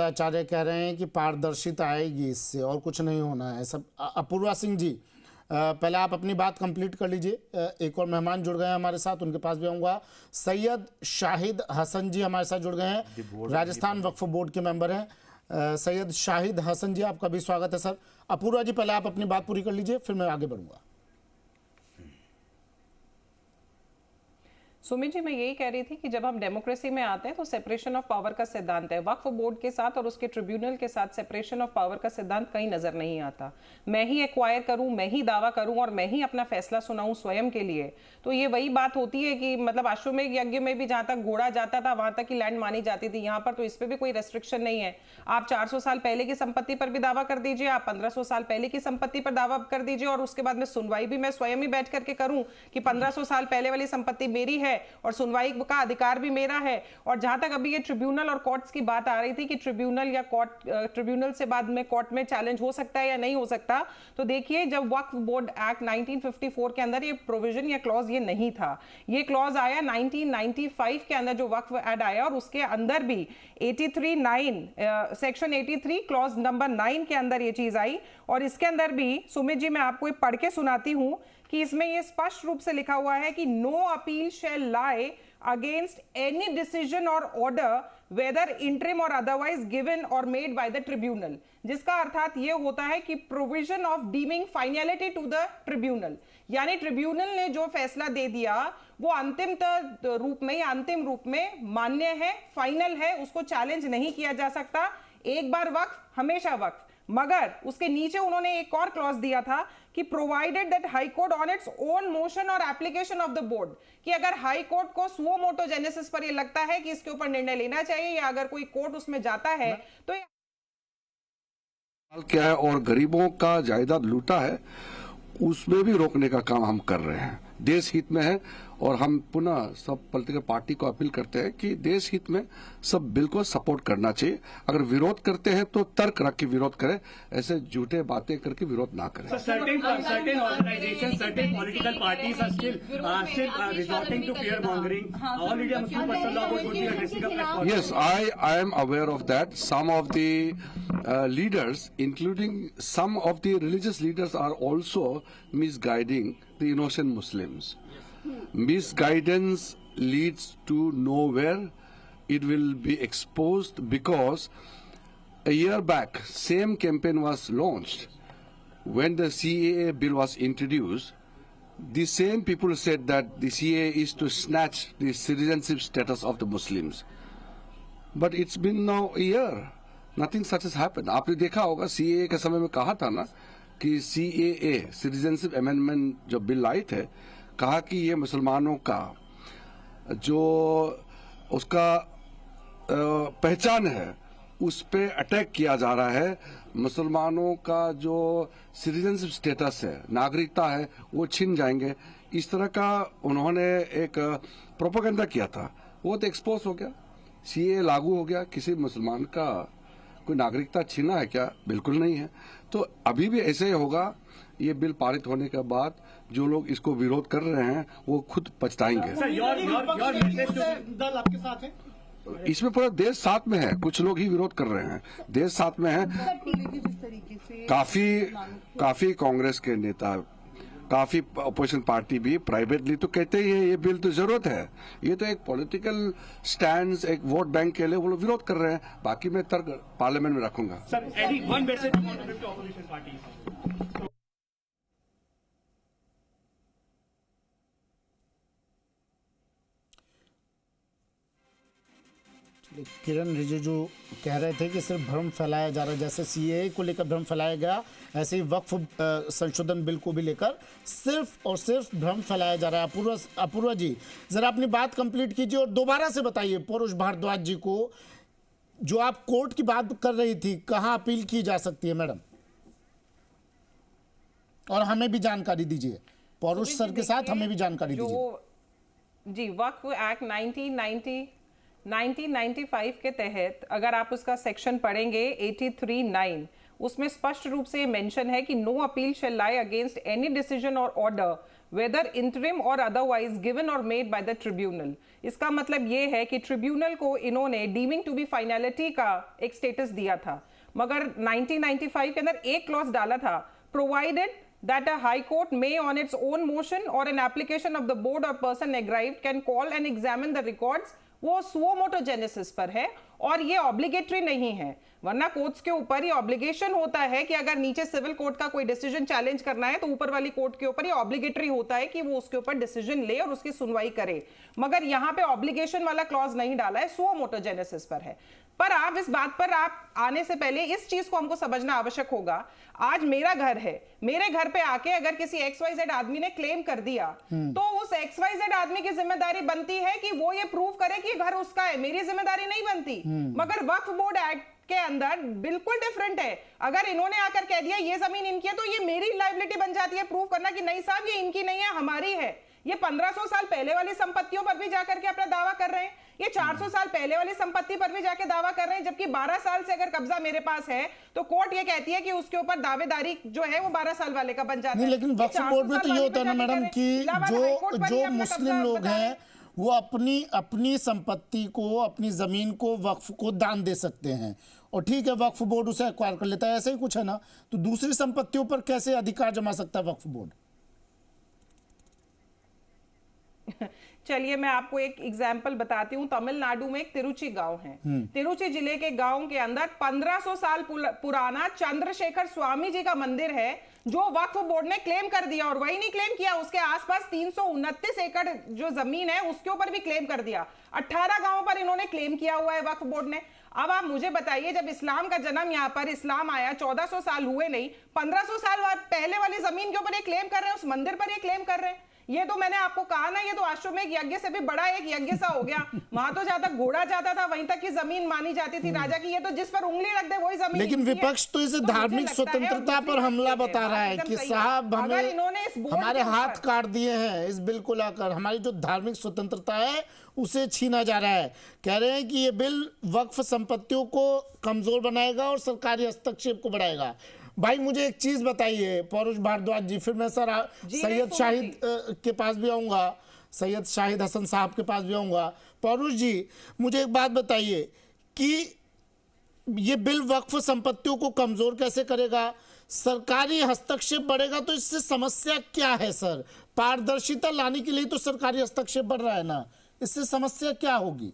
आचार्य कह रहे हैं कि पारदर्शिता आएगी इससे और कुछ नहीं होना है सब। अपूर्वा सिंह जी, पहले आप अपनी बात कंप्लीट कर लीजिए। एक और मेहमान जुड़ गए हैं हमारे साथ, उनके पास भी आऊँगा। सैयद शाहिद हसन जी हमारे साथ जुड़ गए हैं, राजस्थान वक्फ बोर्ड के मेंबर हैं। सैयद शाहिद हसन जी, आपका भी स्वागत है सर। अपूर्वा जी, पहले आप अपनी बात पूरी कर लीजिए, फिर मैं आगे बढ़ूंगा। सुमित जी, मैं यही कह रही थी कि जब हम डेमोक्रेसी में आते हैं तो सेपरेशन ऑफ पावर का सिद्धांत है। वक्फ बोर्ड के साथ और उसके ट्रिब्यूनल के साथ सेपरेशन ऑफ पावर का सिद्धांत कहीं नजर नहीं आता। मैं ही एक्वायर करूं, मैं ही दावा करूं और मैं ही अपना फैसला सुनाऊं स्वयं के लिए। तो ये वही बात होती है कि मतलब अश्वमेध यज्ञ में भी जहां तक घोड़ा जाता था वहां तक की लैंड मानी जाती थी। यहाँ पर तो इस पर भी कोई रेस्ट्रिक्शन नहीं है। आप 400 साल पहले की संपत्ति पर भी दावा कर दीजिए, आप 1500 साल पहले की संपत्ति पर दावा कर दीजिए और उसके बाद में सुनवाई भी मैं स्वयं ही बैठ करके करूं कि 1500 साल पहले वाली संपत्ति मेरी है और सुनवाई का अधिकार भी मेरा है। और जहां तक अभी ये ट्रिब्यूनल और कोर्ट्स की बात आ रही थी कि ट्रिब्यूनल या कोर्ट, ट्रिब्यूनल से बाद में कोर्ट में चैलेंज हो सकता है या नहीं हो सकता, तो देखिए जब वक्फ बोर्ड एक्ट 1954 के अंदर ये प्रोविजन या क्लॉज ये नहीं था। ये क्लॉज आया 1995 के अंदर जो वक्फ एक्ट आया और उसके अंदर भी 83(9) सेक्शन 83 क्लॉज नंबर 9 के अंदर ये चीज आई। और इसके अंदर भी सुमित जी मैं आपको पढ़ के सुनाती हूं कि इसमें ये स्पष्ट रूप से लिखा हुआ है कि no appeal shall lie against any decision or order whether interim or otherwise given or made by the tribunal. जिसका अर्थात ये होता है कि provision of deeming finality to the tribunal, यानी ट्रिब्यूनल ने जो फैसला दे दिया वो अंतिम रूप में या अंतिम रूप में मान्य है, फाइनल है, उसको चैलेंज नहीं किया जा सकता। एक बार वक्फ हमेशा वक्फ। मगर उसके नीचे उन्होंने एक और क्लॉज दिया था कि provided that high court on its own motion और एप्लीकेशन ऑफ द बोर्ड, कि अगर हाई कोर्ट को सुओ मोटो जेनेसिस पर ये लगता है कि इसके ऊपर निर्णय लेना चाहिए या अगर कोई कोर्ट उसमें जाता है तो क्या है और गरीबों का जायदाद लूटा है उसमें भी रोकने का काम हम कर रहे हैं। देश हित में है और हम पुनः सब पॉलिटिकल पार्टी को अपील करते हैं कि देश हित में सब बिल को सपोर्ट करना चाहिए। अगर विरोध करते हैं तो तर्क रख के विरोध करें, ऐसे झूठे बातें करके विरोध ना करें। Certain organizations, certain political parties are still resorting to fear mongering. All India Muslim Personal Law Board would be addressing a press conference. Yes, I am aware of that. Some of the leaders, including some of the religious leaders, are also misguiding the innocent Muslims. Misguidance leads to nowhere. It will be exposed because a year back, same campaign was launched. When the CAA bill was introduced, the same people said that the CAA is to snatch the citizenship status of the Muslims. But it's been now a year. Nothing such has happened. आपने देखा होगा CAA के समय में कहा था ना कि CAA सिटीजनशिप अमेंडमेंट जो बिल आई थे, कहा कि ये मुसलमानों का जो उसका पहचान है उस पे अटैक किया जा रहा है। मुसलमानों का जो सिटीजनशिप स्टेटस है, नागरिकता है, वो छिन जाएंगे। इस तरह का उन्होंने एक प्रोपेगेंडा किया था, वो तो एक्सपोज हो गया। CAA लागू हो गया, किसी मुसलमान का कोई नागरिकता छीना है क्या? बिल्कुल नहीं है। तो अभी भी ऐसे ही होगा। ये बिल पारित होने के बाद जो लोग इसको विरोध कर रहे हैं वो खुद पछताएंगे। दल आपके साथ है? इसमें पूरा देश साथ में है, कुछ लोग ही विरोध कर रहे हैं, देश साथ में है। काफी कांग्रेस के नेता, काफी अपोजिशन पार्टी भी प्राइवेटली तो कहते ही है ये बिल तो जरूरत है। ये तो एक पॉलिटिकल स्टैंड, एक वोट बैंक के लिए वो लोग विरोध कर रहे हैं। बाकी मैं तर्क पार्लियामेंट में रखूंगा। Sir, any one message you want to give to opposition parties? किरण रिजिजू कह रहे थे कि सिर्फ भ्रम फैलाया जा रहा है, जैसे CAA को लेकर भ्रम फैलाया गया, ऐसे ही वक्फ संशोधन बिल को भी लेकर सिर्फ और सिर्फ भ्रम फैलाया जा रहा है। अपूर्वा जी, जरा अपनी बात कंप्लीट कीजिए और दोबारा से बताइए पौरुष भारद्वाज जी को, जो आप कोर्ट की बात कर रही थी, कहाँ अपील की जा सकती है मैडम, और हमें भी जानकारी दीजिए। पौरुष सर के साथ हमें भी जानकारी दीजिए। जी, वक्फ एक्ट 1995 के तहत अगर आप उसका सेक्शन पढ़ेंगे 83(9), उसमें स्पष्ट रूप से मेंशन है कि no appeal shall lie against any decision or order whether interim or otherwise given or made by the tribunal. इसका मतलब ये है कि ट्रिब्यूनल को इन्होंने डीमिंग टू बी फाइनलिटी का एक स्टेटस दिया था, मगर 1995 के अंदर एक क्लॉज डाला था, provided that a high court may on its own motion or an application of the board or person aggrieved can call and examine the records, वो suo motu genesis पर है और ये ऑब्लिगेटरी नहीं है। वरना कोर्ट्स के ऊपर ये ऑब्लिगेशन होता है कि अगर नीचे सिविल कोर्ट का कोई डिसीजन चैलेंज करना है तो ऊपर वाली कोर्ट के ऊपर ये ऑब्लिगेटरी होता है कि वो उसके ऊपर डिसीजन ले और उसकी सुनवाई करे, मगर यहाँ पे ऑब्लिगेशन वाला क्लॉज नहीं डाला है, suo motu genesis पर है। पर आप इस बात पर आप आने से पहले इस चीज को हमको समझना आवश्यक होगा। आज मेरा घर है, मेरे घर पे आके अगर किसी XYZ आदमी ने क्लेम कर दिया तो उस XYZ आदमी की जिम्मेदारी बनती है कि वो ये प्रूव करे कि घर उसका है, मेरी जिम्मेदारी नहीं बनती। मगर वक्फ बोर्ड एक्ट के अंदर बिल्कुल डिफरेंट है। अगर इन्होंने आकर कह दिया ये जमीन इनकी है तो ये मेरी लायबिलिटी बन जाती है प्रूव करना कि नहीं साहब ये इनकी नहीं है, हमारी है। ये 1500 साल पहले वाली संपत्तियों पर भी जाकर के अपना दावा कर रहे हैं, ये 400 साल पहले वाली संपत्ति पर भी जाके दावा कर रहे हैं, जबकि 12 साल से अगर कब्जा मेरे पास है तो कोर्ट ये कहती है कि उसके ऊपर दावेदारी जो है वो 12 साल वाले का बन जाता है। लेकिन वक्फ बोर्ड में तो ये होता है ना मैडम कि जो मुस्लिम लोग हैं वो अपनी संपत्ति को, अपनी जमीन को वक्फ को दान दे सकते हैं और ठीक है वक्फ बोर्ड उसे एक्वायर कर लेता है, ऐसा ही कुछ है ना। तो दूसरी संपत्तियों पर कैसे अधिकार जमा सकता है वक्फ बोर्ड? चलिए मैं आपको एक एग्जाम्पल बताती हूँ। तमिलनाडु में एक तिरुचि गांव है, तिरुचि जिले के गांव के अंदर 1500 साल पुराना चंद्रशेखर स्वामी जी का मंदिर है जो वक्फ बोर्ड ने क्लेम कर दिया। और वही नहीं क्लेम किया, उसके आसपास 329 एकड़ जो जमीन है उसके ऊपर भी क्लेम कर दिया। 18 गांवों पर इन्होंने क्लेम किया हुआ है वक्फ बोर्ड ने। अब आप मुझे बताइए, जब इस्लाम का जन्म यहाँ पर इस्लाम आया 1400 साल हुए नहीं, 1500 साल पहले वाली जमीन के ऊपर ये क्लेम कर रहे हैं, उस मंदिर पर ये क्लेम कर रहे हैं। ये तो मैंने आपको कहा ना, ये तो अश्वमेध यज्ञ से भी बड़ा एक यज्ञ सा हो गया। वहां तो जहां तक घोड़ा जाता था वहीं तक की जमीन मानी जाती थी राजा की, ये तो जिस पर उंगली रख दे वही जमीन। लेकिन विपक्ष तो इसे धार्मिक स्वतंत्रता पर हमला बता रहा है कि साहब हमारे हाथ काट दिए हैं इस बिल को लाकर, हमारी जो धार्मिक स्वतंत्रता है उसे छीना जा रहा है। कह रहे हैं कि ये बिल वक्फ संपत्तियों को कमजोर बनाएगा और सरकारी हस्तक्षेप को बढ़ाएगा। भाई मुझे एक चीज बताइए पौरुष भारद्वाज जी, फिर मैं सर सैयद शाहिद के पास भी आऊंगा, सैयद शाहिद हसन साहब के पास भी आऊंगा। पौरुष जी मुझे एक बात बताइए कि ये बिल वक्फ संपत्तियों को कमजोर कैसे करेगा? सरकारी हस्तक्षेप बढ़ेगा तो इससे समस्या क्या है सर? पारदर्शिता लाने के लिए तो सरकारी हस्तक्षेप बढ़ रहा है ना, इससे समस्या क्या होगी?